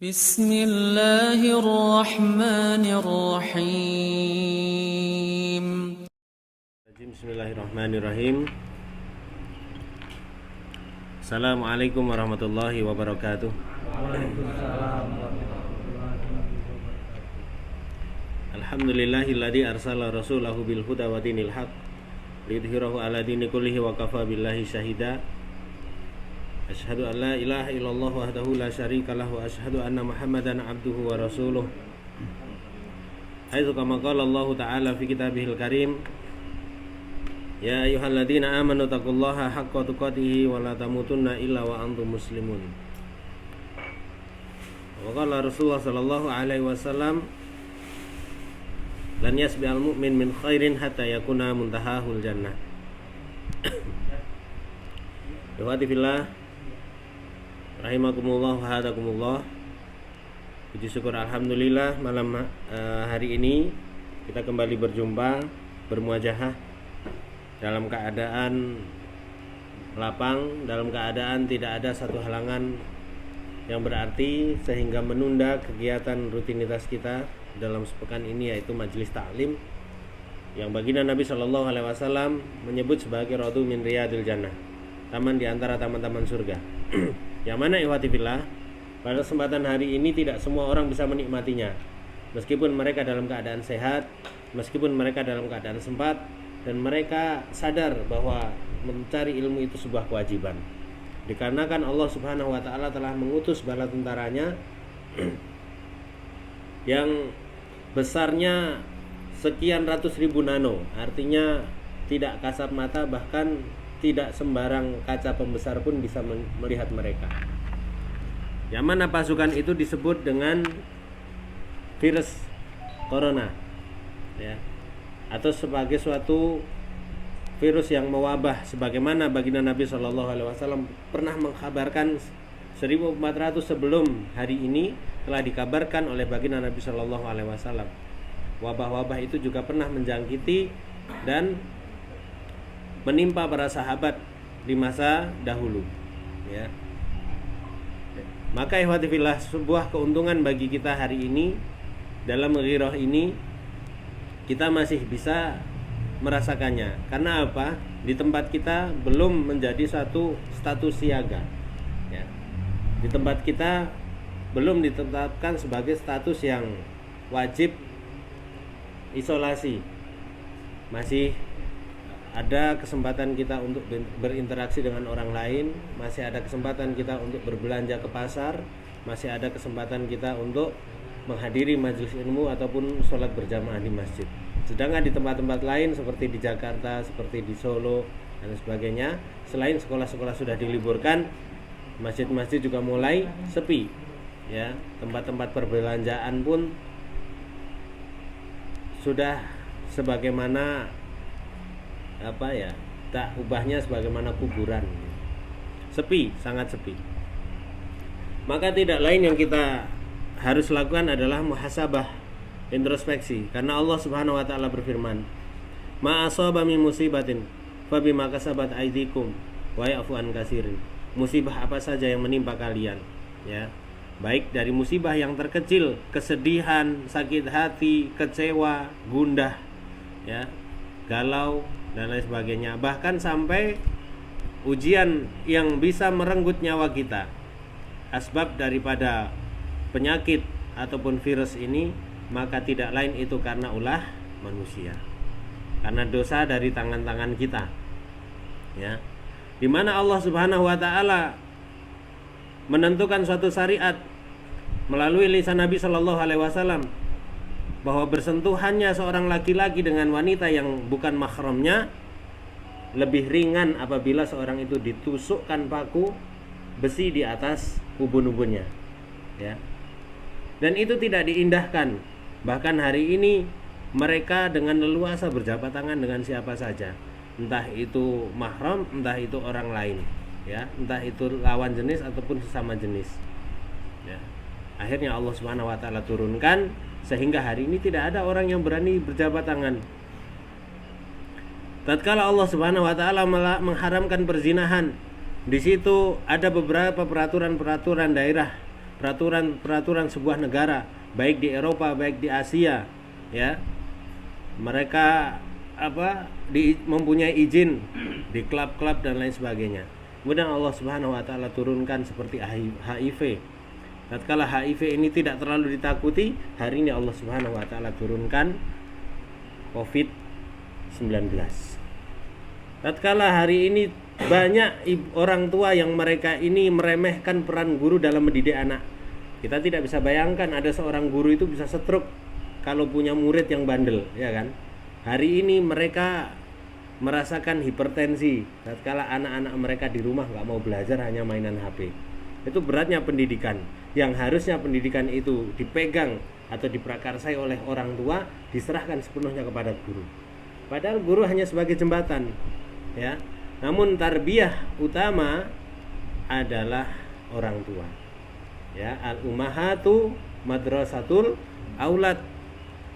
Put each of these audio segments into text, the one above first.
Bismillahirrahmanirrahim. Bismillahirrahmanirrahim. Assalamualaikum warahmatullahi wabarakatuh. Alhamdulillahilladzi arsala rasulahu bil huda wa dinil haq liyudhhirahu ala dini kullihi wa kafa billahi syahida. Asyhadu an la ilaha illallah wahdahu la syarika lahu wa asyhadu anna Muhammadan abduhu wa rasuluh. Haitsu kama qala Allah ta'ala fi kitabihil karim, ya ayyuhalladzina amanu taqullaha haqqa tuqatih wa la tamutunna illa wa antum muslimun. Wa qala Rasulullah sallallahu alaihi wasallam, lan yasbi'al mu'min min khairin hatta yakuna muntahahul jannah. Ikhwati fillah, rahimakumullah wa hadakumullah. Puji syukur alhamdulillah, malam hari ini kita kembali berjumpa, bermuajahah dalam keadaan lapang, dalam keadaan tidak ada satu halangan yang berarti sehingga menunda kegiatan rutinitas kita dalam sepekan ini, yaitu majelis taklim yang baginda Nabi Shallallahu Alaihi Wasallam menyebut sebagai Raudhu min Riyadil Jannah, taman di antara taman-taman surga. Yang mana ikhwati fillah, pada kesempatan hari ini tidak semua orang bisa menikmatinya, meskipun mereka dalam keadaan sehat, meskipun mereka dalam keadaan sempat, dan mereka sadar bahwa mencari ilmu itu sebuah kewajiban. Dikarenakan Allah Subhanahu wa taala telah mengutus bala tentaranya yang besarnya sekian ratus ribu nano, artinya tidak kasat mata, bahkan tidak sembarang kaca pembesar pun bisa melihat mereka. Yang mana pasukan itu disebut dengan virus corona, ya, atau sebagai suatu virus yang mewabah, sebagaimana baginda Nabi Shallallahu Alaihi Wasallam pernah mengkabarkan 1400 sebelum hari ini telah dikabarkan oleh baginda Nabi Shallallahu Alaihi Wasallam. Wabah-wabah itu juga pernah menjangkiti dan menimpa para sahabat di masa dahulu, ya. Maka ikhwati fillah, sebuah keuntungan bagi kita hari ini dalam ghirah ini, kita masih bisa merasakannya. Karena apa? Di tempat kita belum menjadi satu status siaga, ya. Di tempat kita belum ditetapkan sebagai status yang wajib isolasi. Masih ada kesempatan kita untuk berinteraksi dengan orang lain, masih ada kesempatan kita untuk berbelanja ke pasar, masih ada kesempatan kita untuk menghadiri majelis ilmu ataupun sholat berjamaah di masjid. Sedangkan di tempat-tempat lain seperti di Jakarta, seperti di Solo dan sebagainya, selain sekolah-sekolah sudah diliburkan, masjid-masjid juga mulai sepi, ya. Tempat-tempat perbelanjaan pun sudah sebagaimana tak ubahnya sebagaimana kuburan, sepi, sangat sepi. Maka tidak lain yang kita harus lakukan adalah muhasabah, introspeksi, karena Allah Subhanahu wa taala berfirman, ma asaba min musibatin fa bima kasabat aydikum wa ya'fu an katsirin. Musibah apa saja yang menimpa kalian, ya, baik dari musibah yang terkecil, kesedihan, sakit hati, kecewa, gundah, ya, galau dan lain sebagainya, bahkan sampai ujian yang bisa merenggut nyawa kita. Asbab daripada penyakit ataupun virus ini, maka tidak lain itu karena ulah manusia, karena dosa dari tangan-tangan kita, ya. Di mana Allah Subhanahu wa taala menentukan suatu syariat melalui lisan Nabi Shallallahu alaihi wasallam bahwa bersentuhannya seorang laki-laki dengan wanita yang bukan mahramnya lebih ringan apabila seorang itu ditusukkan paku besi di atas ubun-ubunnya, ya. Dan itu tidak diindahkan. Bahkan hari ini mereka dengan leluasa berjabat tangan dengan siapa saja, entah itu mahram, entah itu orang lain, ya, entah itu lawan jenis ataupun sesama jenis, ya. Akhirnya Allah Subhanahu wa taala turunkan sehingga hari ini tidak ada orang yang berani berjabat tangan. Tatkala Allah Subhanahu wa taala mengharamkan perzinahan, di situ ada beberapa peraturan-peraturan daerah peraturan sebuah negara, baik di Eropa, baik di Asia, ya. Mereka mempunyai izin di klub-klub dan lain sebagainya. Kemudian Allah Subhanahu wa taala turunkan seperti HIV. Tatkala HIV ini tidak terlalu ditakuti, hari ini Allah Subhanahu wa taala turunkan COVID-19. Tatkala hari ini banyak orang tua yang mereka ini meremehkan peran guru dalam mendidik anak. Kita tidak bisa bayangkan ada seorang guru itu bisa stroke kalau punya murid yang bandel, ya kan? Hari ini mereka merasakan hipertensi tatkala anak-anak mereka di rumah nggak mau belajar, hanya mainan HP. Itu beratnya pendidikan. Yang harusnya pendidikan itu dipegang atau diprakarsai oleh orang tua, diserahkan sepenuhnya kepada guru. Padahal guru hanya sebagai jembatan, ya. Namun tarbiyah utama adalah orang tua. Ya, al-ummahatu madrasatul aulad.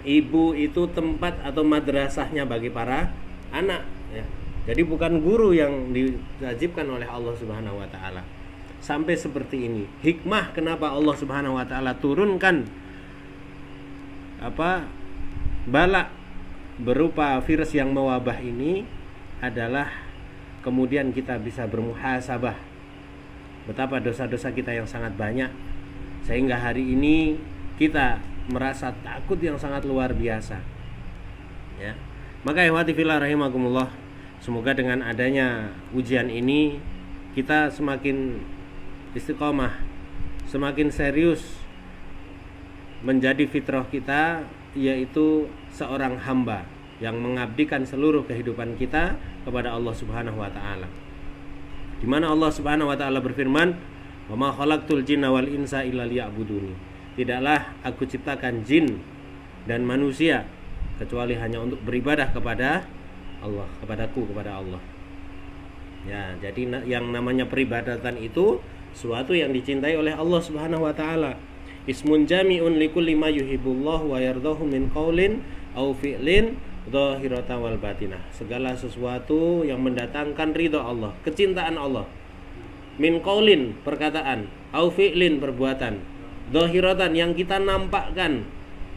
Ibu itu tempat atau madrasahnya bagi para anak, ya. Jadi bukan guru yang diwajibkan oleh Allah Subhanahu wa taala. Sampai seperti ini. Hikmah kenapa Allah Subhanahu wa taala turunkan bala berupa virus yang mewabah ini adalah kemudian kita bisa bermuhasabah betapa dosa-dosa kita yang sangat banyak, sehingga hari ini kita merasa takut yang sangat luar biasa, ya. Maka ikhwati fillah rahimakumullah, semoga dengan adanya ujian ini kita semakin istiqomah, semakin serius menjadi fitrah kita, yaitu seorang hamba yang mengabdikan seluruh kehidupan kita kepada Allah Subhanahu wa taala. Di mana Allah Subhanahu wa taala berfirman, "Wa ma khalaqtul jinna wal insa illa liya'buduni." Tidaklah aku ciptakan jin dan manusia kecuali hanya untuk beribadah kepada Allah, kepada Allah. Ya, jadi yang namanya peribadatan itu suatu yang dicintai oleh Allah Subhanahu wa taala. Ismun jami'un likulli ma yuhibbullahu wa yardahu min qaulin aw fi'lin dhahiratan wal batinah. Segala sesuatu yang mendatangkan ridha Allah, kecintaan Allah. Min qaulin, perkataan, aw fi'lin, perbuatan. Dhahiratan, yang kita nampakkan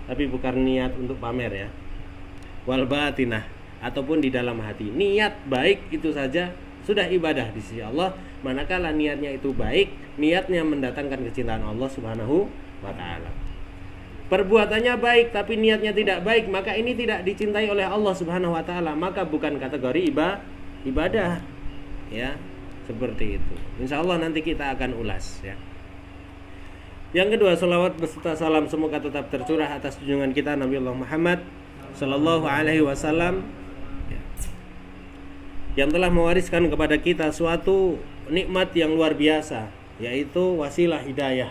tapi bukan niat untuk pamer, ya. Wal batinah, ataupun di dalam hati. Niat baik itu saja sudah ibadah di sisi Allah. Manakala niatnya itu baik, niatnya mendatangkan kecintaan Allah Subhanahu wa taala. Perbuatannya baik tapi niatnya tidak baik, maka ini tidak dicintai oleh Allah Subhanahu wa taala, maka bukan kategori ibadah, ya. Seperti itu. Insyaallah nanti kita akan ulas, ya. Yang kedua, salawat beserta salam semoga tetap tercurah atas junjungan kita Nabi Allah Muhammad sallallahu alaihi wasallam, yang telah mewariskan kepada kita suatu nikmat yang luar biasa, yaitu wasilah hidayah.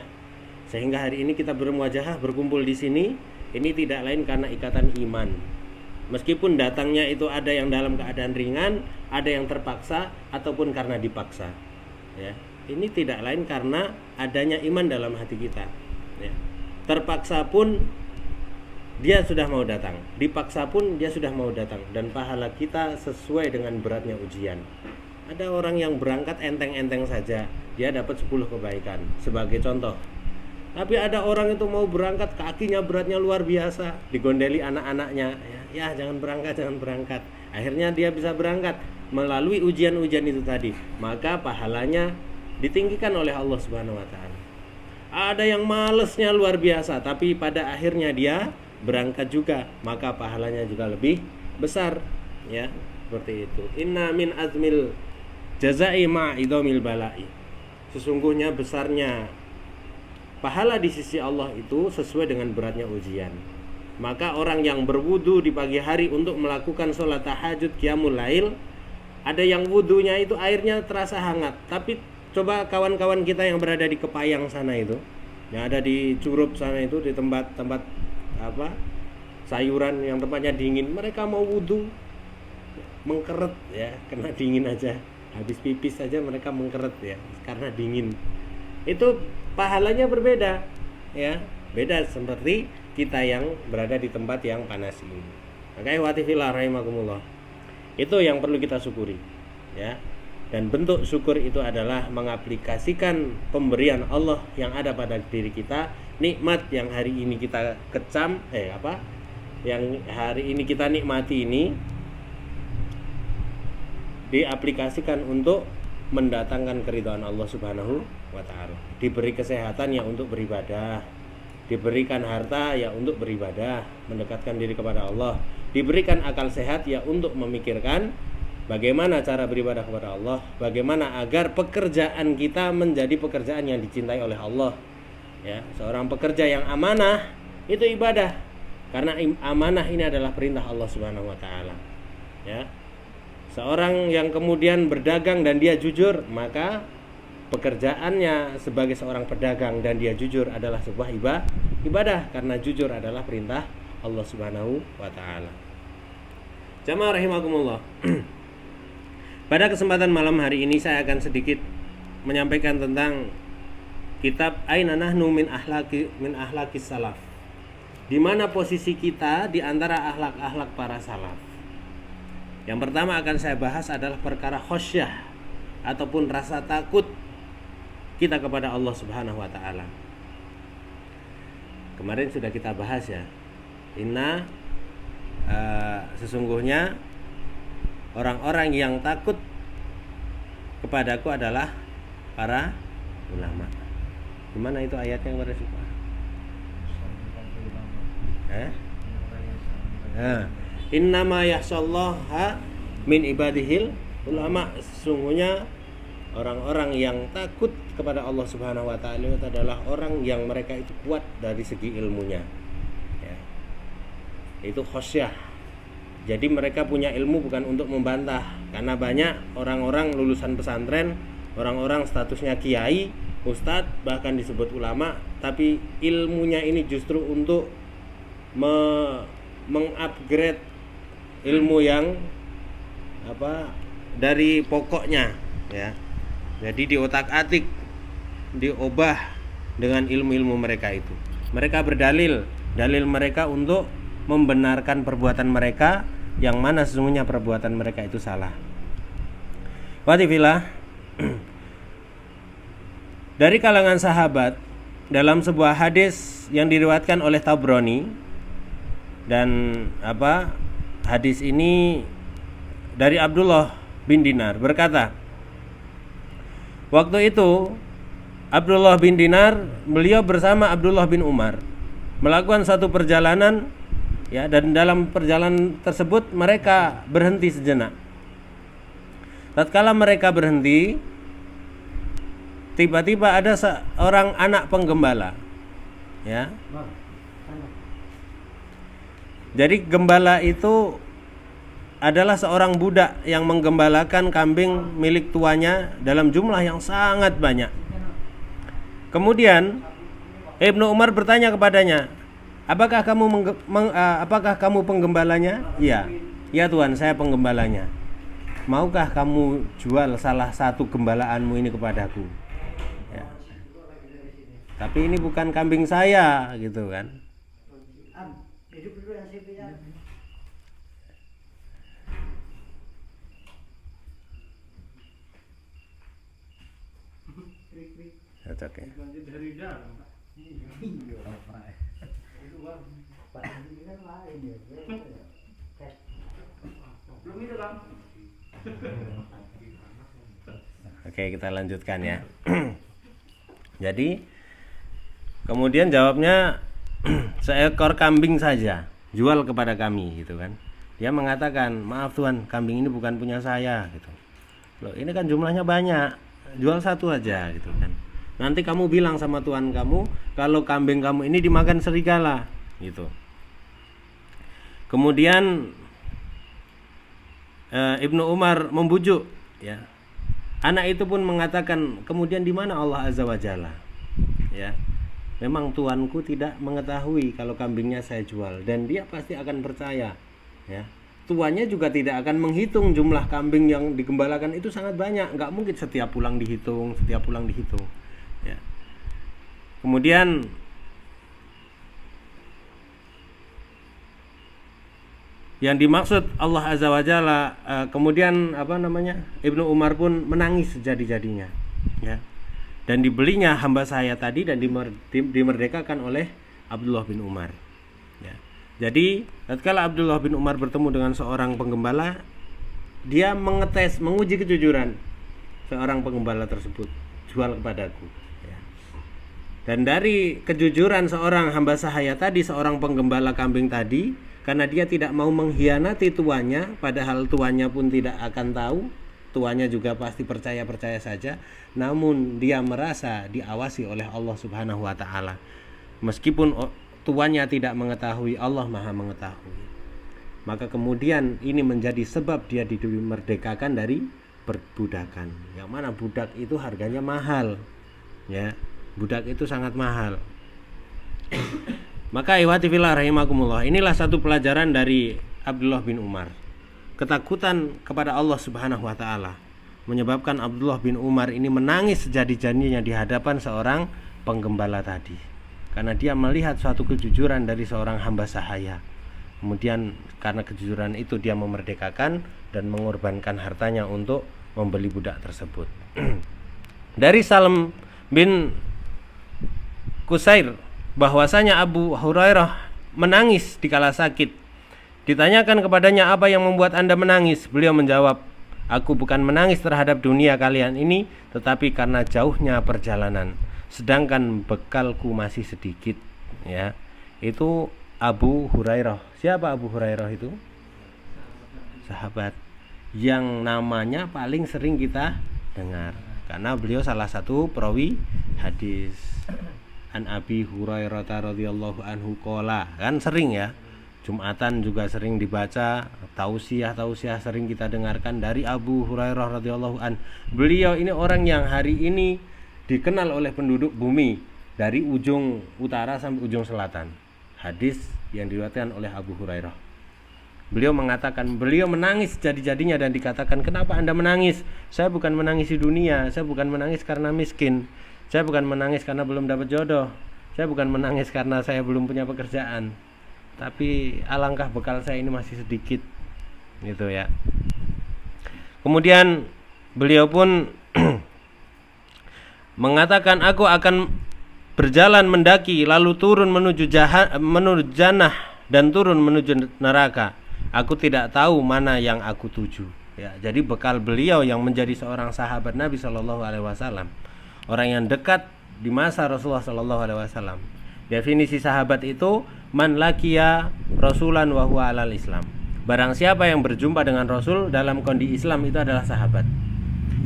Sehingga hari ini kita bermuajahah, berkumpul di sini, ini tidak lain karena ikatan iman. Meskipun datangnya itu ada yang dalam keadaan ringan, ada yang terpaksa ataupun karena dipaksa, ya. Ini tidak lain karena adanya iman dalam hati kita, ya. Terpaksa pun dia sudah mau datang, dipaksa pun dia sudah mau datang, dan pahala kita sesuai dengan beratnya ujian. Ada orang yang berangkat enteng-enteng saja, dia dapat 10 kebaikan sebagai contoh. Tapi ada orang itu mau berangkat, kakinya beratnya luar biasa, digondeli anak-anaknya, ya jangan berangkat. Akhirnya dia bisa berangkat melalui ujian-ujian itu tadi, maka pahalanya ditinggikan oleh Allah Subhanahu wa taala. Ada yang malesnya luar biasa, tapi pada akhirnya dia berangkat juga, maka pahalanya juga lebih besar, ya. Seperti itu. Inna min azmil jazai ma'idhamil bala'i. Sesungguhnya besarnya pahala di sisi Allah itu sesuai dengan beratnya ujian. Maka orang yang berwudu di pagi hari untuk melakukan sholat tahajud qiyamul lail, ada yang wudunya itu airnya terasa hangat, tapi coba kawan-kawan kita yang berada di Kepayang sana itu, yang ada di Curup sana itu, di tempat-tempat sayuran yang tempatnya dingin, mereka mau wudu mengkeret, ya, kena dingin aja, habis pipis saja mereka mengkeret, ya, karena dingin. Itu pahalanya berbeda, ya, beda seperti kita yang berada di tempat yang panas ini. Maka ikhwati fillah rahimakumullah, itu yang perlu kita syukuri, ya. Dan bentuk syukur itu adalah mengaplikasikan pemberian Allah yang ada pada diri kita, nikmat yang hari ini kita yang hari ini kita nikmati ini diaplikasikan untuk mendatangkan keridhaan Allah Subhanahu wa taala. Diberi kesehatan ya untuk beribadah, diberikan harta ya untuk beribadah, mendekatkan diri kepada Allah, diberikan akal sehat ya untuk memikirkan bagaimana cara beribadah kepada Allah, bagaimana agar pekerjaan kita menjadi pekerjaan yang dicintai oleh Allah. Ya, seorang pekerja yang amanah itu ibadah, karena amanah ini adalah perintah Allah Subhanahu wa taala. Ya. Seorang yang kemudian berdagang dan dia jujur, maka pekerjaannya sebagai seorang pedagang dan dia jujur adalah sebuah ibadah, karena jujur adalah perintah Allah Subhanahu wa taala. Jamaah rahimakumullah. Pada kesempatan malam hari ini saya akan sedikit menyampaikan tentang kitab Aina Nahnu min Akhlaqis Salaf. Di mana posisi kita di antara akhlak-akhlak para salaf. Yang pertama akan saya bahas adalah perkara khosyah ataupun rasa takut kita kepada Allah Subhanahu wa taala. Kemarin sudah kita bahas ya. Sesungguhnya orang-orang yang takut kepadaku adalah para ulama. Gimana itu ayatnya yang bersifat? Innama yahsallaha min ibadihil ulama. Sesungguhnya orang-orang yang takut kepada Allah Subhanahu wa taala itu adalah orang yang mereka itu kuat dari segi ilmunya. Ya. Itu khosyah. Jadi mereka punya ilmu bukan untuk membantah, karena banyak orang-orang lulusan pesantren, orang-orang statusnya kiai, ustadz, bahkan disebut ulama, tapi ilmunya ini justru untuk mengupgrade ilmu yang dari pokoknya, ya. Jadi diotak-atik, diubah dengan ilmu-ilmu mereka itu. Mereka dalil mereka untuk membenarkan perbuatan mereka, yang mana sesungguhnya perbuatan mereka itu salah. Watifillah. Dari kalangan sahabat, dalam sebuah hadis yang diriwayatkan oleh Tabrani, dan hadis ini dari Abdullah bin Dinar berkata, waktu itu Abdullah bin Dinar, beliau bersama Abdullah bin Umar melakukan satu perjalanan, ya, dan dalam perjalanan tersebut mereka berhenti sejenak. Tatkala mereka berhenti, tiba-tiba ada seorang anak penggembala, ya. Jadi gembala itu adalah seorang budak yang menggembalakan kambing milik tuanya dalam jumlah yang sangat banyak. Kemudian Ibnu Umar bertanya kepadanya, apakah kamu penggembalanya? Ya Tuhan, saya penggembalanya. Maukah kamu jual salah satu gembalaanmu ini kepadaku? Ya. Tapi ini bukan kambing saya, gitu kan? Cocok ya. Oke, kita lanjutkan ya. Jadi kemudian jawabnya seekor kambing saja, jual kepada kami, gitu kan. Dia mengatakan, maaf Tuhan, kambing ini bukan punya saya, gitu. Loh, ini kan jumlahnya banyak, jual satu aja, gitu kan. Nanti kamu bilang sama Tuhan kamu kalau kambing kamu ini dimakan serigala, gitu. Kemudian Ibnu Umar membujuk, ya. Anak itu pun mengatakan, kemudian di mana Allah Azza wa Jalla? Ya. Memang tuanku tidak mengetahui kalau kambingnya saya jual, dan dia pasti akan percaya, ya. Tuannya juga tidak akan menghitung jumlah kambing yang digembalakan itu sangat banyak, nggak mungkin setiap pulang dihitung. Ya. Kemudian yang dimaksud Allah Azza wa Jalla, kemudian Ibnu Umar pun menangis sejadi-jadinya, ya. Dan dibelinya hamba sahaya tadi dan dimerdekakan oleh Abdullah bin Umar, ya. Jadi tatkala Abdullah bin Umar bertemu dengan seorang penggembala, dia menguji kejujuran seorang penggembala tersebut, jual kepadaku, ya. Dan dari kejujuran seorang hamba sahaya tadi, seorang penggembala kambing tadi, karena dia tidak mau mengkhianati tuannya, padahal tuannya pun tidak akan tahu, tuannya juga pasti percaya saja, namun dia merasa diawasi oleh Allah Subhanahu wa taala. Meskipun tuannya tidak mengetahui, Allah Maha mengetahui. Maka kemudian ini menjadi sebab dia dimerdekakan dari perbudakan. Yang mana budak itu harganya mahal, ya. Budak itu sangat mahal. Maka ikhwati fillah rahimakumullah, inilah satu pelajaran dari Abdullah bin Umar. Ketakutan kepada Allah Subhanahu wa taala menyebabkan Abdullah bin Umar ini menangis sejadi-jadinya di hadapan seorang penggembala tadi, karena dia melihat suatu kejujuran dari seorang hamba sahaya. Kemudian karena kejujuran itu dia memerdekakan dan mengorbankan hartanya untuk membeli budak tersebut. Dari Salam bin Kusair bahwasanya Abu Hurairah menangis dikala sakit. Ditanyakan kepadanya, apa yang membuat Anda menangis? Beliau menjawab, aku bukan menangis terhadap dunia kalian ini, tetapi karena jauhnya perjalanan, sedangkan bekalku masih sedikit, ya. Itu Abu Hurairah. Siapa Abu Hurairah itu? Sahabat yang namanya paling sering kita dengar, karena beliau salah satu perawi hadis. An Abi Hurairah radhiyallahu anhu qala, kan sering ya, Jumatan juga sering dibaca, tausiah sering kita dengarkan dari Abu Hurairah radhiyallahu an. Beliau ini orang yang hari ini dikenal oleh penduduk bumi dari ujung utara sampai ujung selatan. Hadis yang diriwayatkan oleh Abu Hurairah. Beliau mengatakan, beliau menangis jadi-jadinya dan dikatakan, kenapa Anda menangis? Saya bukan menangis di dunia, saya bukan menangis karena miskin, saya bukan menangis karena belum dapat jodoh, saya bukan menangis karena saya belum punya pekerjaan, tapi alangkah bekal saya ini masih sedikit, gitu ya. Kemudian beliau pun mengatakan, aku akan berjalan mendaki lalu turun menuju jannah dan turun menuju neraka. Aku tidak tahu mana yang aku tuju. Ya, jadi bekal beliau yang menjadi seorang sahabat Nabi Shallallahu Alaihi Wasallam, orang yang dekat di masa Rasulullah Shallallahu Alaihi Wasallam. Definisi sahabat itu man laqiya rasulan wa huwa alal Islam. Barang siapa yang berjumpa dengan Rasul dalam kondisi Islam, itu adalah sahabat.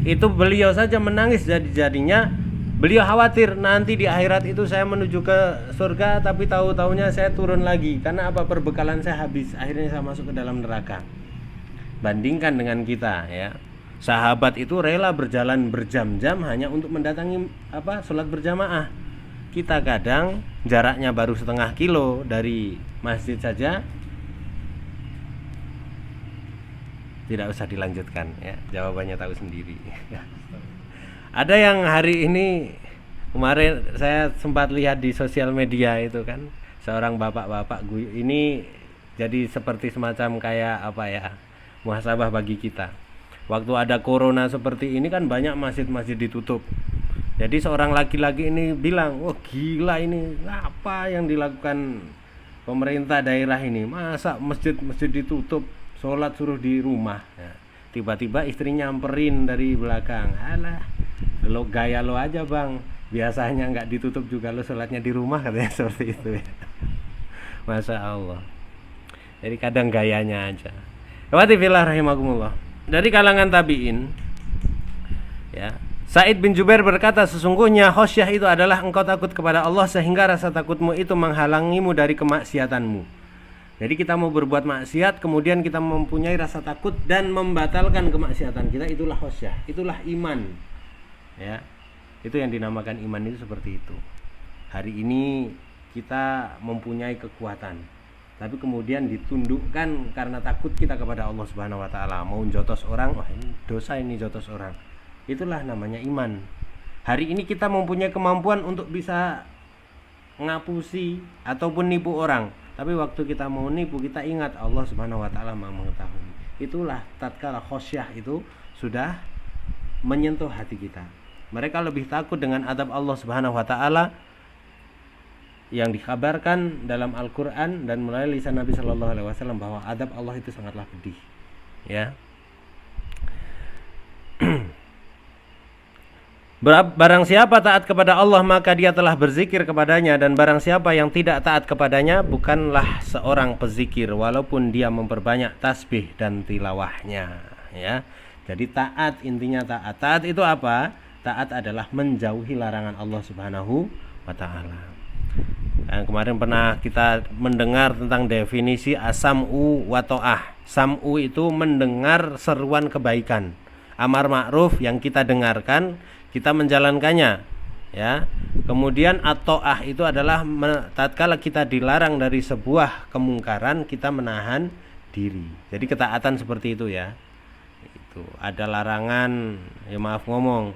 Itu beliau saja menangis jadi-jadinya. Beliau khawatir nanti di akhirat itu saya menuju ke surga, tapi tahu-taunya saya turun lagi. Karena apa? Perbekalan saya habis. Akhirnya saya masuk ke dalam neraka. Bandingkan dengan kita, ya. Sahabat itu rela berjalan berjam-jam hanya untuk mendatangi sholat berjamaah. Kita kadang jaraknya baru setengah kilo dari masjid saja. Tidak usah dilanjutkan, ya. Jawabannya tahu sendiri. Ada yang hari ini, kemarin saya sempat lihat di sosial media itu kan, seorang bapak-bapak ini jadi seperti semacam kayak muhasabah bagi kita. Waktu ada corona seperti ini kan banyak masjid-masjid ditutup. Jadi seorang laki-laki ini bilang, wah gila ini, apa yang dilakukan pemerintah daerah ini? Masa masjid-masjid ditutup, sholat suruh di rumah. Ya. Tiba-tiba istrinya nyamperin dari belakang, alah, lo gaya lo aja bang, biasanya nggak ditutup juga lo sholatnya di rumah, katanya seperti itu ya. Masya Allah. Jadi kadang gayanya aja. Wati fillah rahimakumullah. Dari kalangan tabi'in, ya, Sa'id bin Jubair berkata, sesungguhnya khosyah itu adalah engkau takut kepada Allah sehingga rasa takutmu itu menghalangimu dari kemaksiatanmu. Jadi kita mau berbuat maksiat, kemudian kita mempunyai rasa takut dan membatalkan kemaksiatan kita, itulah khosyah, itulah iman. Ya, itu yang dinamakan iman, itu seperti itu. Hari ini kita mempunyai kekuatan, tapi kemudian ditundukkan karena takut kita kepada Allah Subhanahu Wa Taala. Mau jotos orang, wah ini dosa, ini jotos orang. Itulah namanya iman. Hari ini kita mempunyai kemampuan untuk bisa ngapusi ataupun nipu orang, Tapi waktu kita mau nipu, kita ingat Allah Subhanahu wa taala Maha mengetahui. Itulah tatkala khosyah itu sudah menyentuh hati kita. Mereka lebih takut dengan adab Allah Subhanahu wa taala yang dikabarkan dalam Al-Qur'an dan melalui lisan Nabi sallallahu alaihi wasallam bahwa adab Allah itu sangatlah pedih. Ya. Barang siapa taat kepada Allah maka dia telah berzikir kepadanya, dan barang siapa yang tidak taat kepadanya bukanlah seorang pezikir walaupun dia memperbanyak tasbih dan tilawahnya, ya. Jadi taat, intinya taat. Taat itu apa? Taat adalah menjauhi larangan Allah Subhanahu wa taala. Yang kemarin pernah kita mendengar tentang definisi as-sam'u wa ta'ah. Sam'u itu mendengar seruan kebaikan, amar ma'ruf yang kita dengarkan, kita menjalankannya, ya. Kemudian at-ta'ah itu adalah tatkala kita dilarang dari sebuah kemungkaran, kita menahan diri. Jadi ketaatan seperti itu, ya. Itu ada larangan, ya maaf ngomong,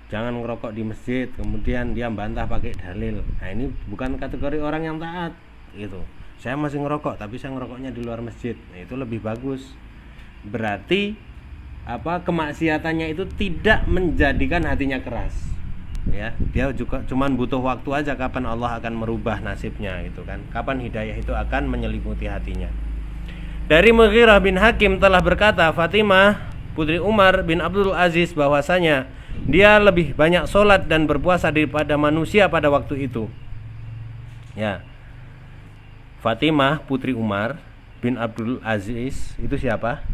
jangan ngerokok di masjid, kemudian dia bantah pakai dalil. Nah, ini bukan kategori orang yang taat, gitu. Saya masih ngerokok tapi saya ngerokoknya di luar masjid. Nah, itu lebih bagus. Berarti kemaksiatannya itu tidak menjadikan hatinya keras, ya. Dia juga cuman butuh waktu aja kapan Allah akan merubah nasibnya, gitu kan. Kapan hidayah itu akan menyelimuti hatinya. Dari Mughirah bin Hakim telah berkata, Fatimah putri Umar bin Abdul Aziz, bahwasanya dia lebih banyak sholat dan berpuasa daripada manusia pada waktu itu, ya. Fatimah putri Umar bin Abdul Aziz itu siapa?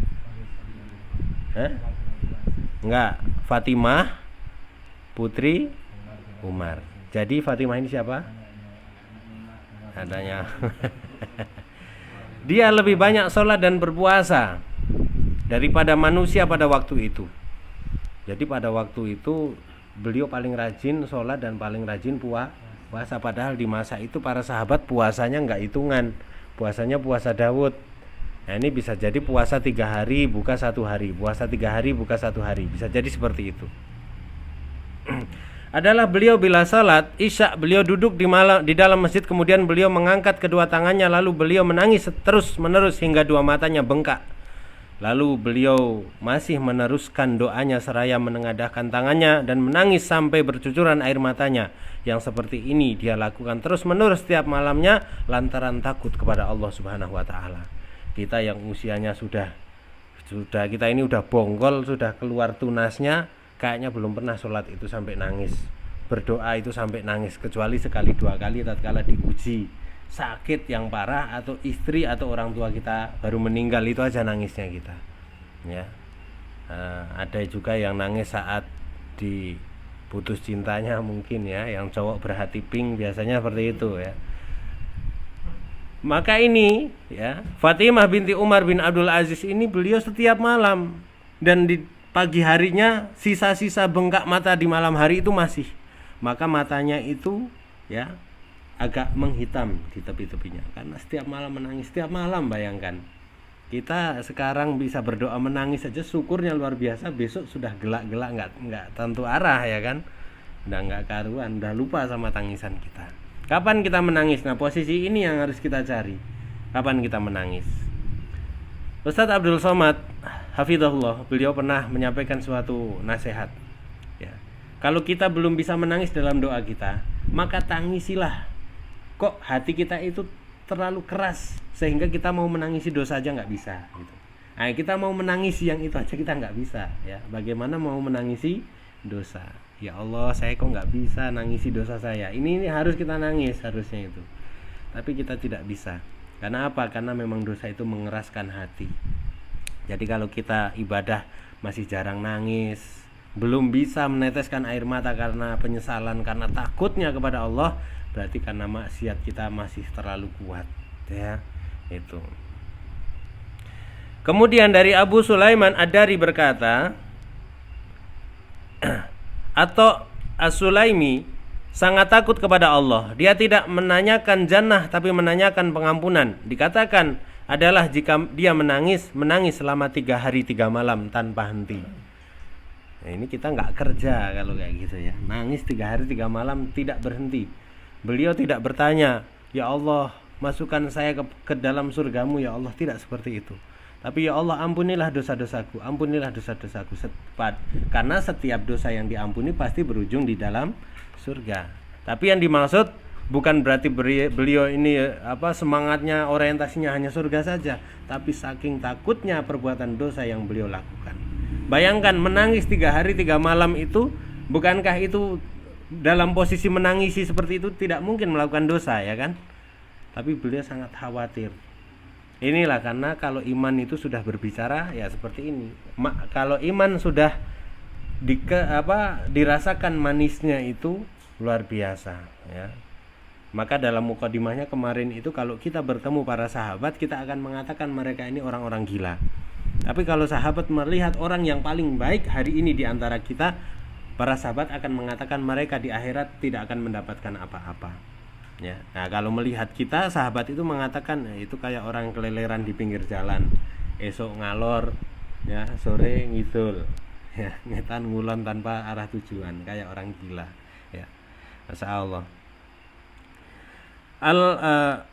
Enggak, Fatimah putri Umar. Jadi Fatimah ini siapa? Adanya. Dia lebih banyak sholat dan berpuasa daripada manusia pada waktu itu. Jadi pada waktu itu beliau paling rajin sholat dan paling rajin puasa. Padahal di masa itu para sahabat puasanya enggak hitungan, puasanya puasa Daud. Nah, ini bisa jadi puasa 3 hari buka 1 hari, puasa 3 hari buka 1 hari, bisa jadi seperti itu. Adalah beliau bila salat Isya, beliau duduk di dalam masjid, kemudian beliau mengangkat kedua tangannya, lalu beliau menangis terus menerus hingga 2 matanya bengkak. Lalu beliau masih meneruskan doanya seraya menengadahkan tangannya dan menangis sampai bercucuran air matanya. Yang seperti ini dia lakukan terus menerus setiap malamnya lantaran takut kepada Allah Subhanahu wa taala. Kita yang usianya sudah kita ini udah bonggol, sudah keluar tunasnya, kayaknya belum pernah sholat itu sampai nangis, berdoa itu sampai nangis, kecuali sekali 2 kali tatkala diuji sakit yang parah atau istri atau orang tua kita baru meninggal, itu aja nangisnya kita, ya. Ada juga yang nangis saat diputus cintanya mungkin, ya, yang cowok berhati pink biasanya seperti itu, ya. Maka ini, ya, Fatimah binti Umar bin Abdul Aziz ini beliau setiap malam, dan di pagi harinya sisa-sisa bengkak mata di malam hari itu masih. Maka matanya itu, ya, agak menghitam di tepi-tepinya karena setiap malam menangis, setiap malam. Bayangkan, kita sekarang bisa berdoa menangis saja syukurnya luar biasa, besok sudah gelak-gelak, nggak tentu arah, ya kan, udah nggak karuan, udah lupa sama tangisan kita. Kapan kita menangis? Nah, posisi ini yang harus kita cari. Kapan kita menangis? Ustadz Abdul Somad hafizahullah, beliau pernah menyampaikan suatu nasihat, ya. Kalau kita belum bisa menangis dalam doa kita, maka tangisilah. Kok hati kita itu terlalu keras sehingga kita mau menangisi dosa aja nggak bisa, gitu. Nah, kita mau menangisi yang itu aja kita nggak bisa, ya. Bagaimana mau menangisi dosa? Ya Allah, saya kok nggak bisa nangisi dosa saya. Ini harus kita nangis harusnya itu. Tapi kita tidak bisa. Karena apa? Karena memang dosa itu mengeraskan hati. Jadi kalau kita ibadah masih jarang nangis, belum bisa meneteskan air mata karena penyesalan, karena takutnya kepada Allah, berarti karena maksiat kita masih terlalu kuat, ya. Itu. Kemudian dari Abu Sulaiman Ad-Dari berkata, atau As-Sulaimi sangat takut kepada Allah. Dia tidak menanyakan jannah tapi menanyakan pengampunan. Dikatakan adalah jika dia menangis selama 3 hari 3 malam tanpa henti. Nah, ini kita nggak kerja kalau kayak gitu, ya. Nangis 3 hari 3 malam tidak berhenti. Beliau tidak bertanya, ya Allah, masukkan saya ke dalam surgamu ya Allah, tidak seperti itu. Tapi ya Allah, ampunilah dosa-dosaku, ampunilah dosa-dosaku. Karena setiap dosa yang diampuni pasti berujung di dalam surga. Tapi yang dimaksud bukan berarti beliau ini semangatnya, orientasinya hanya surga saja, tapi saking takutnya perbuatan dosa yang beliau lakukan. Bayangkan menangis 3 hari 3 malam itu, bukankah itu dalam posisi menangisi seperti itu tidak mungkin melakukan dosa, ya kan? Tapi beliau sangat khawatir. Inilah karena kalau iman itu sudah berbicara ya seperti ini. Kalau iman sudah dirasakan manisnya itu luar biasa, ya. Maka dalam mukadimahnya kemarin itu, kalau kita bertemu para sahabat, kita akan mengatakan mereka ini orang-orang gila. Tapi kalau sahabat melihat orang yang paling baik hari ini di antara kita, para sahabat akan mengatakan mereka di akhirat tidak akan mendapatkan apa-apa. Ya. Nah, kalau melihat kita, sahabat itu mengatakan itu kayak orang keleleran di pinggir jalan, esok ngalor, ya, sore ngidul, ya, ngetan ngulon tanpa arah tujuan, kayak orang gila, ya. Masya Allah.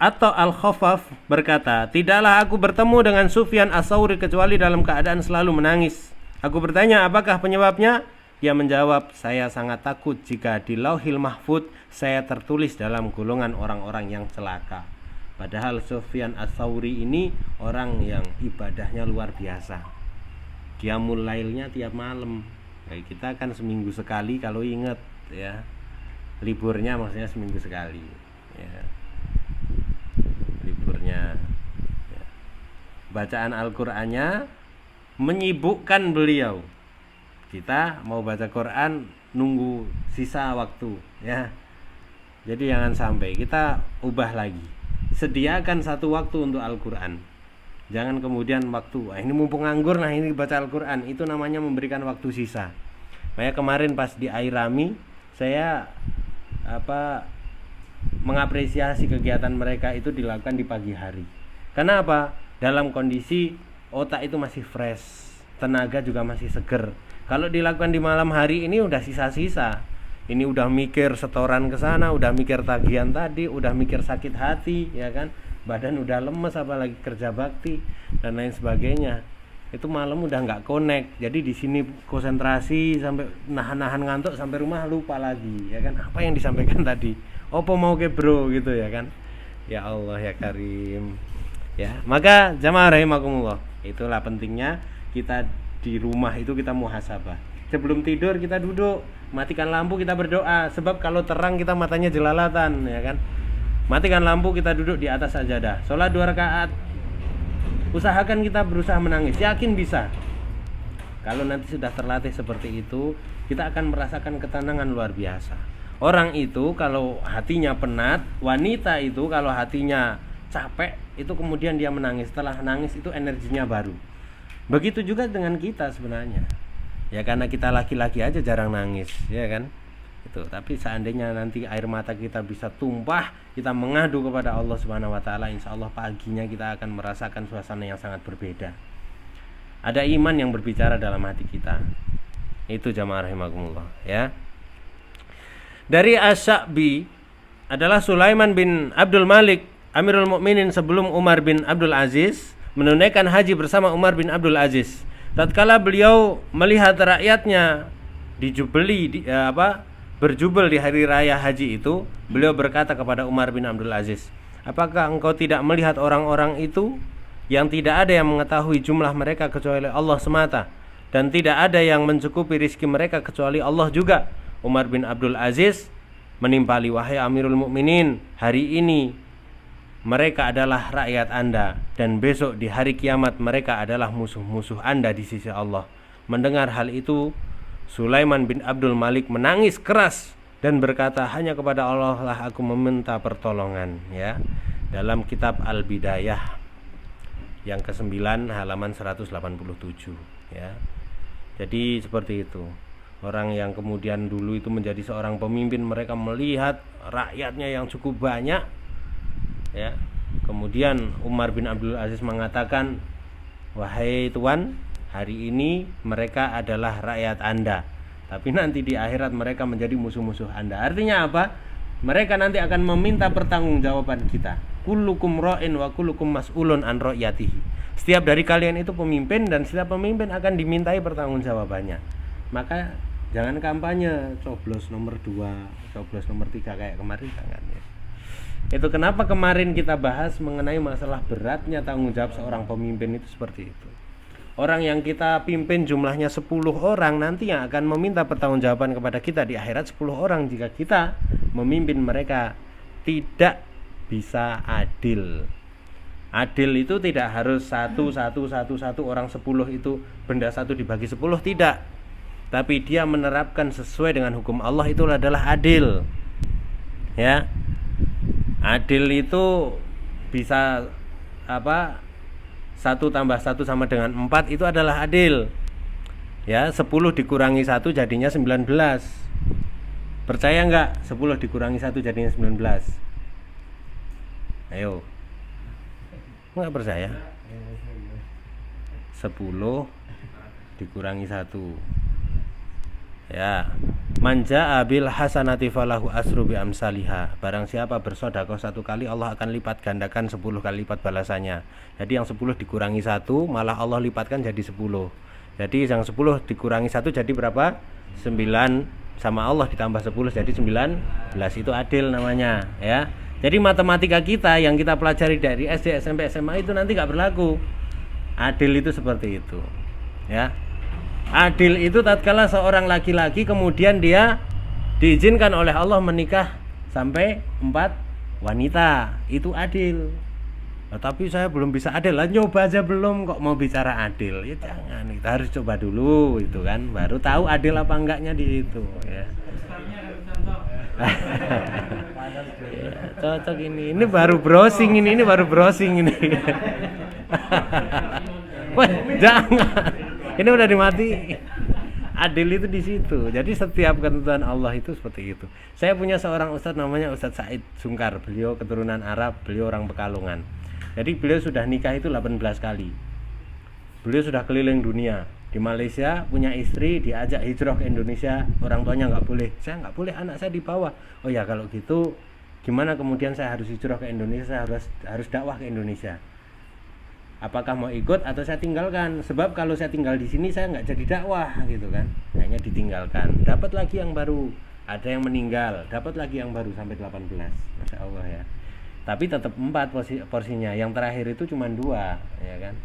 Atau Al-Khaffaf berkata, tidaklah aku bertemu dengan Sufyan Ats-Tsauri kecuali dalam keadaan selalu menangis. Aku bertanya, apakah penyebabnya? Dia menjawab, saya sangat takut jika di Lauhil Mahfudz saya tertulis dalam golongan orang-orang yang celaka. Padahal Sufyan Ats-Tsauri ini orang yang ibadahnya luar biasa. Qiyamul lailnya tiap malam. Kayak kita kan seminggu sekali kalau ingat, ya. Liburnya maksudnya seminggu sekali, ya. Liburnya, ya. Bacaan Al-Qur'annya menyibukkan beliau. Kita mau baca Quran nunggu sisa waktu, ya. Jadi jangan sampai kita ubah lagi. Sediakan satu waktu untuk Al-Quran. Jangan kemudian waktu, ini mumpung nganggur, nah ini baca Al-Quran. Itu namanya memberikan waktu sisa. Makanya kemarin pas di Airami, saya mengapresiasi kegiatan mereka itu dilakukan di pagi hari. Karena apa? Dalam kondisi otak itu masih fresh, tenaga juga masih seger. Kalau dilakukan di malam hari ini udah sisa-sisa. Ini udah mikir setoran ke sana, udah mikir tagihan tadi, udah mikir sakit hati, ya kan? Badan udah lemes, apalagi kerja bakti dan lain sebagainya. Itu malam udah nggak connect. Jadi di sini konsentrasi sampai nahan-nahan ngantuk, sampai rumah lupa lagi, ya kan? Apa yang disampaikan tadi? Opo mau ke bro gitu, ya kan? Ya Allah ya Karim. Ya, maka jamaah rahimakumullah, itulah pentingnya kita di rumah itu kita muhasabah. Sebelum tidur kita duduk, matikan lampu, kita berdoa. Sebab kalau terang kita matanya jelalatan, ya kan? Matikan lampu, kita duduk di atas sajadah. Sholat 2 rakaat. Usahakan kita berusaha menangis. Yakin bisa. Kalau nanti sudah terlatih seperti itu, kita akan merasakan ketenangan luar biasa. Orang itu kalau hatinya penat, wanita itu kalau hatinya capek, itu kemudian dia menangis. Setelah nangis itu energinya baru. Begitu juga dengan kita sebenarnya. Ya karena kita laki-laki aja jarang nangis, ya kan? Itu. Tapi seandainya nanti air mata kita bisa tumpah, kita mengadu kepada Allah Subhanahu wa taala, insyaallah paginya kita akan merasakan suasana yang sangat berbeda. Ada iman yang berbicara dalam hati kita. Itu jamaah rahimakumullah, ya. Dari Asy-Sya'bi adalah Sulaiman bin Abdul Malik, Amirul Mukminin sebelum Umar bin Abdul Aziz, menunaikan haji bersama Umar bin Abdul Aziz. Tatkala beliau melihat rakyatnya berjubel di hari raya haji itu, beliau berkata kepada Umar bin Abdul Aziz, apakah engkau tidak melihat orang-orang itu yang tidak ada yang mengetahui jumlah mereka kecuali Allah semata, dan tidak ada yang mencukupi rizki mereka kecuali Allah juga? Umar bin Abdul Aziz menimpali, wahai Amirul Mukminin, hari ini mereka adalah rakyat Anda, dan besok di hari kiamat mereka adalah musuh-musuh Anda di sisi Allah. Mendengar hal itu, Sulaiman bin Abdul Malik menangis keras dan berkata, hanya kepada Allah lah aku meminta pertolongan, ya. Dalam kitab Al-Bidayah yang ke-9 halaman 187, ya. Jadi seperti itu. Orang yang kemudian dulu itu menjadi seorang pemimpin, mereka melihat rakyatnya yang cukup banyak, ya. Kemudian Umar bin Abdul Aziz mengatakan, wahai Tuan, hari ini mereka adalah rakyat Anda, tapi nanti di akhirat mereka menjadi musuh-musuh Anda. Artinya apa? Mereka nanti akan meminta pertanggungjawaban kita. Kullukum ra'in wa kullukum mas'ulun an ra'yatihi. Setiap dari kalian itu pemimpin dan setiap pemimpin akan dimintai pertanggungjawabannya. Maka jangan kampanye coblos nomor 2, coblos nomor 3 kayak kemarin, jangan ya. Itu kenapa kemarin kita bahas mengenai masalah beratnya tanggung jawab seorang pemimpin itu seperti itu. Orang yang kita pimpin jumlahnya 10 orang nanti yang akan meminta pertanggungjawaban kepada kita di akhirat 10 orang jika kita memimpin mereka tidak bisa adil. Adil itu tidak harus satu orang 10 itu benda satu dibagi 10, tidak. Tapi dia menerapkan sesuai dengan hukum Allah, itu adalah adil. Ya. Adil itu bisa 1 tambah 1 sama dengan 4, itu adalah adil. Ya, 10 dikurangi 1 jadinya 19. Percaya enggak 10 dikurangi 1 jadinya 19? Ayo. Enggak percaya? 10 dikurangi 1. Ya. Manja abil hasanati falahu asru bi amsalihha. Barang siapa bersedekah 1 kali, Allah akan lipat gandakan 10 kali lipat balasannya. Jadi yang 10 dikurangi 1 malah Allah lipatkan jadi 10. Jadi yang 10 dikurangi 1 jadi berapa? 9, sama Allah ditambah 10 jadi 19. Itu adil namanya, ya. Jadi matematika kita yang kita pelajari dari SD, SMP, SMA itu nanti enggak berlaku. Adil itu seperti itu. Ya. Adil itu tatkala seorang laki-laki kemudian dia diizinkan oleh Allah menikah sampai 4 wanita, itu adil. Nah, tapi saya belum bisa adil, lah nyoba aja belum kok mau bicara adil. Ya jangan, kita harus coba dulu itu kan, baru tahu adil apa enggaknya di situ ya. Ya, cocok ini baru browsing ini baru browsing ini. Wah, jangan. Ini udah dimati. Adil itu di situ. Jadi setiap ketentuan Allah itu seperti itu. Saya punya seorang ustadz namanya Ustadz Said Sungkar. Beliau keturunan Arab, beliau orang Pekalongan. Jadi beliau sudah nikah itu 18 kali. Beliau sudah keliling dunia. Di Malaysia punya istri, diajak hijrah ke Indonesia, orang tuanya nggak boleh. Saya nggak boleh, anak saya di bawah. Oh ya kalau gitu, gimana kemudian saya harus hijrah ke Indonesia, saya harus dakwah ke Indonesia. Apakah mau ikut atau saya tinggalkan? Sebab kalau saya tinggal di sini saya nggak jadi dakwah gitu kan. Kayaknya ditinggalkan. Dapat lagi yang baru. Ada yang meninggal, dapat lagi yang baru sampai 18. Masya Allah ya. Tapi tetap 4 porsinya. Yang terakhir itu cuma 2, ya kan.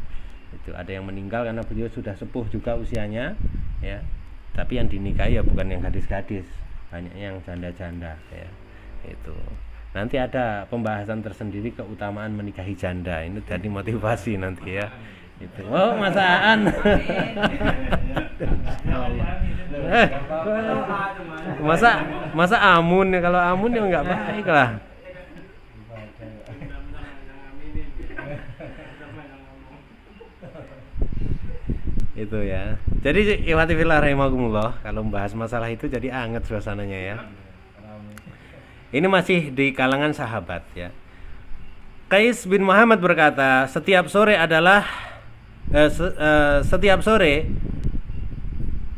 Itu ada yang meninggal karena beliau sudah sepuh juga usianya, ya. Tapi yang dinikahi ya bukan yang gadis-gadis, banyaknya yang janda-janda, ya. Itu. Nanti ada pembahasan tersendiri keutamaan menikahi janda. Ini jadi motivasi nanti ya. Itu. Oh, masaan. Masa amun ya, kalau amun ya enggak baik lah. Itu ya. Jadi ikhwati fillah rahimakumullah, kalau membahas masalah itu jadi anget suasananya ya. Ini masih di kalangan sahabat ya. Qais bin Muhammad berkata, setiap sore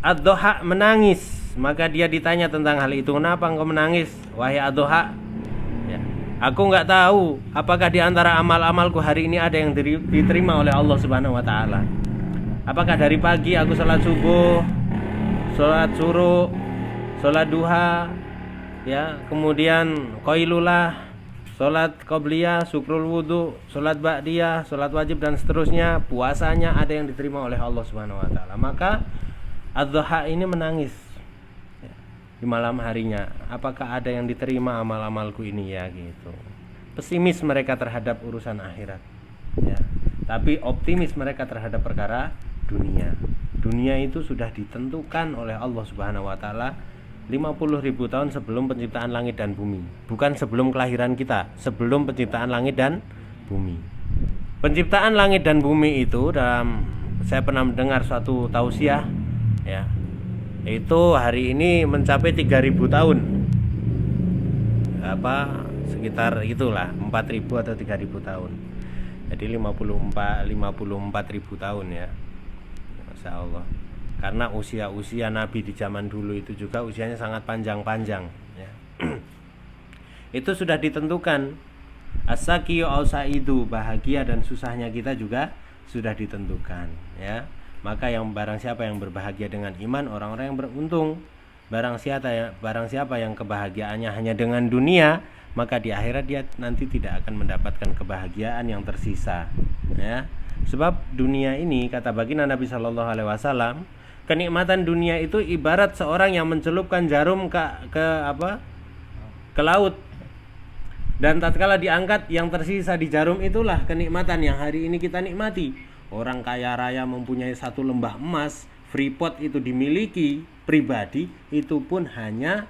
Ad-Duha menangis. Maka dia ditanya tentang hal itu, kenapa engkau menangis wahai Ad-Duha? Ya. Aku enggak tahu apakah di antara amal-amalku hari ini ada yang diterima oleh Allah Subhanahu wa taala. Apakah dari pagi aku salat subuh, salat syuruk, salat duha, ya, kemudian qailulah, salat qabliyah, syukrul wudu, salat ba'diyah, salat wajib dan seterusnya, puasanya ada yang diterima oleh Allah Subhanahu wa taala. Maka Ad-Duha ini menangis ya, di malam harinya. Apakah ada yang diterima amal-amalku ini ya gitu. Pesimis mereka terhadap urusan akhirat ya. Tapi optimis mereka terhadap perkara dunia. Dunia itu sudah ditentukan oleh Allah Subhanahu wa taala 50.000 tahun sebelum penciptaan langit dan bumi. Bukan sebelum kelahiran kita, sebelum penciptaan langit dan bumi. Penciptaan langit dan bumi itu saya pernah mendengar suatu tausiah ya. Itu hari ini mencapai 3.000 tahun. Sekitar itulah 4.000 atau 3.000 tahun. Jadi 54.000 tahun ya. Masya Allah. Karena usia Nabi di zaman dulu itu juga usianya sangat panjang-panjang ya. Itu sudah ditentukan. As-saqiyu au sa'idu, bahagia dan susahnya kita juga sudah ditentukan, ya. Maka barang siapa yang berbahagia dengan iman, orang-orang yang beruntung. Barang siapa yang kebahagiaannya hanya dengan dunia, maka di akhirat dia nanti tidak akan mendapatkan kebahagiaan yang tersisa, ya. Sebab dunia ini, kata baginda Nabi Shallallahu Alaihi Wasallam, kenikmatan dunia itu ibarat seorang yang mencelupkan jarum ke laut, dan tatkala diangkat yang tersisa di jarum itulah kenikmatan yang hari ini kita nikmati. Orang kaya raya mempunyai satu lembah emas, Freeport itu dimiliki pribadi, itu pun hanya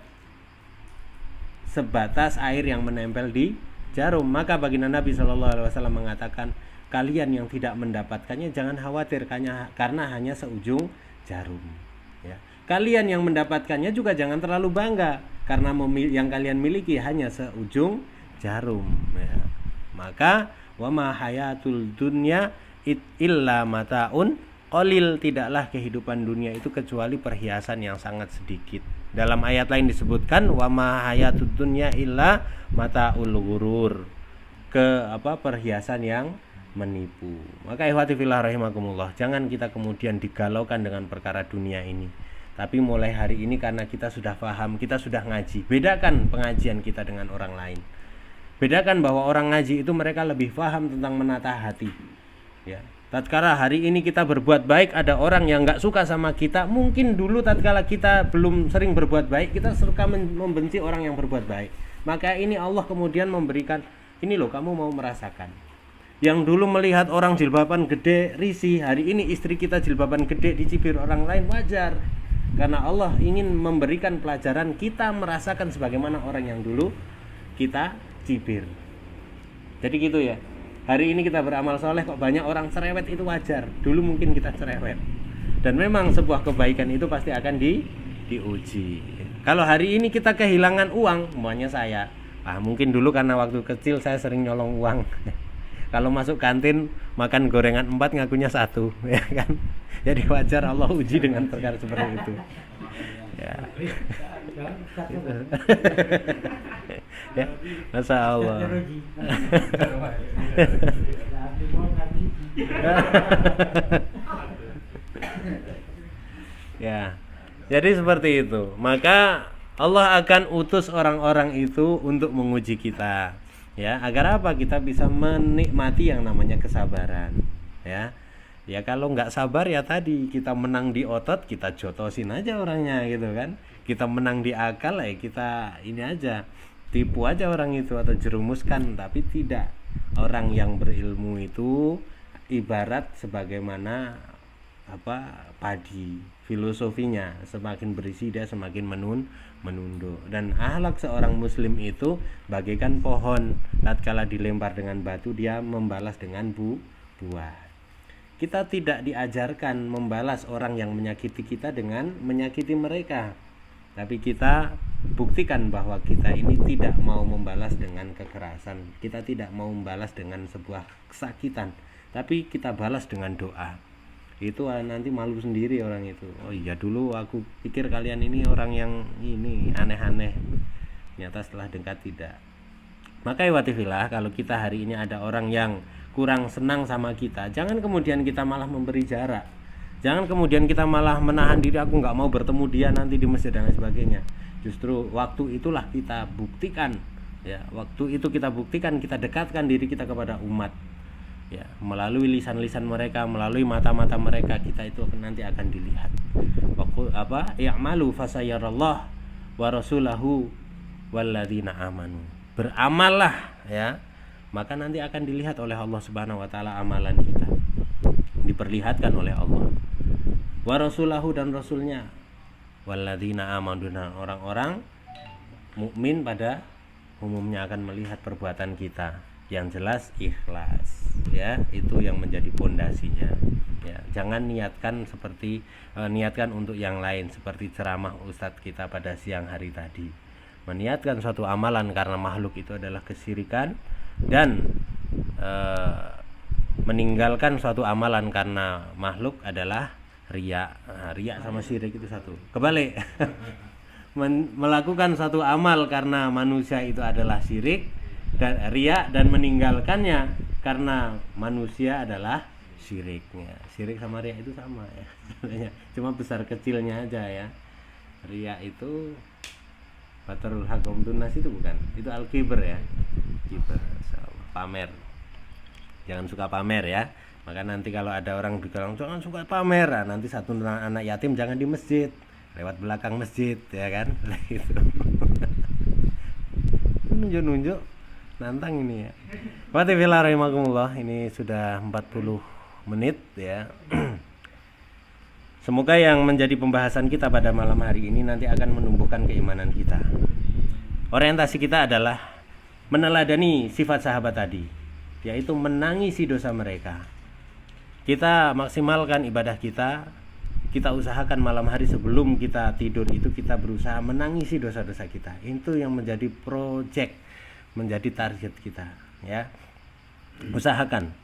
sebatas air yang menempel di jarum. Maka baginda Nabi Shallallahu Alaihi Wasallam mengatakan, kalian yang tidak mendapatkannya jangan khawatir karena hanya seujung jarum, ya. Kalian yang mendapatkannya juga jangan terlalu bangga karena yang kalian miliki hanya seujung jarum, ya. Maka wa ma hayatul dunya illa mataun qalil, tidaklah kehidupan dunia itu kecuali perhiasan yang sangat sedikit. Dalam ayat lain disebutkan wa ma hayatud dunya illa mataul ghurur, perhiasan yang menipu. Maka ikhwati fillah rahimakumullah, jangan kita kemudian digalaukan dengan perkara dunia ini. Tapi mulai hari ini karena kita sudah paham, kita sudah ngaji, bedakan pengajian kita dengan orang lain. Bedakan bahwa orang ngaji itu mereka lebih paham tentang menata hati, ya. Tatkala hari ini kita berbuat baik, ada orang yang nggak suka sama kita. Mungkin dulu tatkala kita belum sering berbuat baik, kita suka membenci orang yang berbuat baik. Maka ini Allah kemudian memberikan, ini loh kamu mau merasakan. Yang dulu melihat orang jilbaban gede risih, hari ini istri kita jilbaban gede dicibir orang lain, wajar. Karena Allah ingin memberikan pelajaran, kita merasakan sebagaimana orang yang dulu kita cibir. Jadi gitu ya. Hari ini kita beramal soleh kok banyak orang cerewet, itu wajar. Dulu mungkin kita cerewet. Dan memang sebuah kebaikan itu pasti akan diuji. Kalau hari ini kita kehilangan uang, umpamanya saya, mungkin dulu karena waktu kecil saya sering nyolong uang. Kalau masuk kantin makan gorengan 4 ngakunya 1, ya kan? Jadi wajar Allah uji dengan perkara seperti itu. Ya. Ya, Masya Allah. Ya, jadi seperti itu. Maka Allah akan utus orang-orang itu untuk menguji kita, ya. Agar apa? Kita bisa menikmati yang namanya kesabaran, ya. Ya kalau nggak sabar ya tadi, kita menang di otot, kita jotosin aja orangnya gitu kan. Kita menang di akal, ya kita ini aja, tipu aja orang itu atau jerumuskan. Tapi tidak, orang yang berilmu itu ibarat sebagaimana padi, filosofinya semakin berisi dia semakin menunduk. Dan akhlak seorang muslim itu bagaikan pohon, tatkala dilempar dengan batu dia membalas dengan buah. Kita tidak diajarkan membalas orang yang menyakiti kita dengan menyakiti mereka, tapi kita buktikan bahwa kita ini tidak mau membalas dengan kekerasan, kita tidak mau membalas dengan sebuah kesakitan, tapi kita balas dengan doa. Itu nanti malu sendiri orang itu. Oh iya, dulu aku pikir kalian ini orang yang ini aneh-aneh, ternyata setelah dekat tidak. Maka iwatifillah, kalau kita hari ini ada orang yang kurang senang sama kita, jangan kemudian kita malah memberi jarak. Jangan kemudian kita malah menahan diri, aku nggak mau bertemu dia nanti di masjid dan lain sebagainya. Justru waktu itulah kita buktikan, ya, waktu itu kita buktikan, kita dekatkan diri kita kepada umat, ya, melalui lisan-lisan mereka, melalui mata-mata mereka, kita itu nanti akan dilihat. I'malu fasayarallah wa rasulahu walladzina amanu. Beramallah, ya, maka nanti akan dilihat oleh Allah Subhanahu wa taala amalan kita. Diperlihatkan oleh Allah. Wa rasulahu, dan rasulnya. Walladzina amanu, dan orang-orang mukmin pada umumnya akan melihat perbuatan kita. Yang jelas ikhlas, ya, itu yang menjadi pondasinya. Ya, jangan niatkan niatkan untuk yang lain seperti ceramah ustadz kita pada siang hari tadi. Meniatkan suatu amalan karena makhluk itu adalah kesyirikan, dan meninggalkan suatu amalan karena makhluk adalah riya. Riya sama syirik itu satu, kebalik. melakukan satu amal karena manusia itu adalah syirik, dan riya, dan meninggalkannya karena manusia adalah syiriknya. Syirik sama riya itu sama ya sebenarnya, cuma besar kecilnya aja ya. Riya itu batarul haqom tunas itu bukan, itu al-kibar ya, kibar, pamer. Jangan suka pamer ya. Maka nanti kalau ada orang bilang jangan suka pamer, nanti satu anak yatim jangan di masjid, lewat belakang masjid ya kan. Gitu. Nunjuk-nunjuk nantang ini ya. Wa ta'ala rahimakumullah, ini sudah 40 menit ya. Semoga yang menjadi pembahasan kita pada malam hari ini nanti akan menumbuhkan keimanan kita. Orientasi kita adalah meneladani sifat sahabat tadi, yaitu menangisi dosa mereka. Kita maksimalkan ibadah kita, kita usahakan malam hari sebelum kita tidur itu kita berusaha menangisi dosa-dosa kita. Itu yang menjadi project, menjadi target kita ya. Usahakan.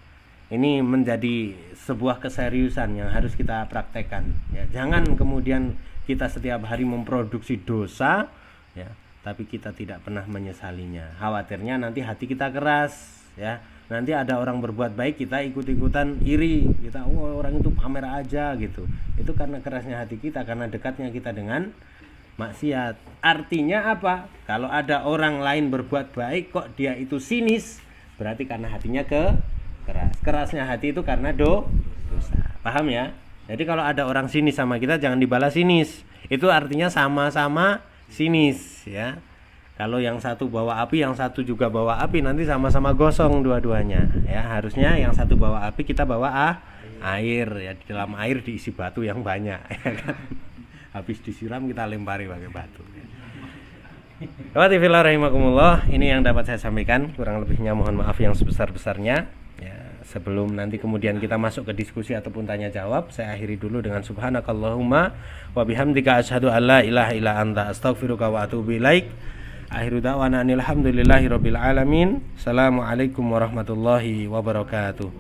Ini menjadi sebuah keseriusan yang harus kita praktekkan ya. Jangan kemudian kita setiap hari memproduksi dosa ya, tapi kita tidak pernah menyesalinya. Khawatirnya nanti hati kita keras ya. Nanti ada orang berbuat baik kita ikut-ikutan iri, kita orang itu pamer aja gitu. Itu karena kerasnya hati kita, karena dekatnya kita dengan maksiat. Artinya apa? Kalau ada orang lain berbuat baik kok dia itu sinis, berarti karena hatinya keras. Kerasnya hati itu karena dosa. Paham ya? Jadi kalau ada orang sinis sama kita jangan dibalas sinis. Itu artinya sama-sama sinis ya. Kalau yang satu bawa api, yang satu juga bawa api, nanti sama-sama gosong dua-duanya ya. Harusnya yang satu bawa api, kita bawa air ya. Di dalam air diisi batu yang banyak ya kan. Habis disiram kita lempari pakai batu ya. Rahimakumullah, ini yang dapat saya sampaikan. Kurang lebihnya mohon maaf yang sebesar-besarnya ya. Sebelum nanti kemudian kita masuk ke diskusi ataupun tanya jawab, saya akhiri dulu dengan subhanakallahumma wa bihamdika asyhadu an la ilaha illa anta astaghfiruka wa atubu ilaik. Akhiru da'wana alhamdulillahirabbil alamin. Assalamualaikum warahmatullahi wabarakatuh.